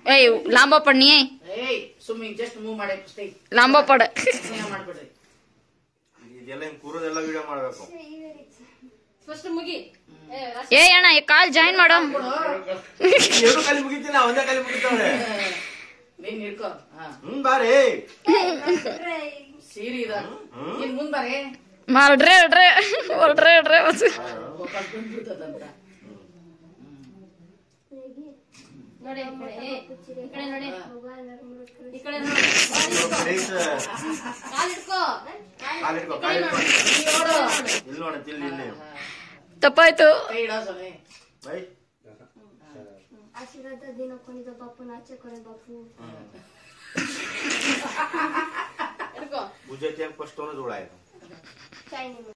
ಏಯ್ ಲಾಂಬ ಪಡ್ ನೀ ಏಯ್ ಸುಮ್ಮನೆ ಜಸ್ಟ್ ಮೂವ್ ಮಾಡಿ ಅಷ್ಟೇ ಲಾಂಬ ಪಡ ಮಾಡ್ಬಿಡ್ರಿ ಇದೆಲ್ಲ ಹಿಂಗ್ ಕೂರೋದೆಲ್ಲ ವಿಡಿಯೋ ಮಾಡ್ಬೇಕು ಫಸ್ಟ್ ಮುಗಿ ಏ ಅಣ್ಣ ಕಾಲ್ ಜಾಯಿನ್ ಮಾಡೋ ಎರಡು ಕಾಲಿ ಮುಗಿತಿಲ್ಲ ಒಂದೇ ಕಾಲಿ ಮುಗಿತಾವ್ರೆ ನೀನ್ ಹಿಡ್ಕೋ ಬಾರಿ ಸೀರೆ ಇದ ನೀನ್ ಮುಂದ್ ಬಾರೆ ಮಾಡ್ರೆ ಹೊರಡ್ರೆ ವಾಪಸ್ ಬಂದ್ಬಿಡ್ತದಂತ ನೋಡಿ ಈ ಕಡೆ ನೋಡಿ ಈ ಕಡೆ ನೋಡಿ ಕಾಲಿಡ್ಕೋ ಇಲ್ಲಿ ನೋಡ ಇಲ್ಲಿ ತಪ್ಪಾಯ್ತು ಕೈ ಇಡೋ ಸೊನೆ ಬೈ आशीर्वाद दिन कोणीचा बापू नाचे करे बापू ಹಿಡ್ಕೋ पूजेचे फर्स्ट जोडायचं चायनी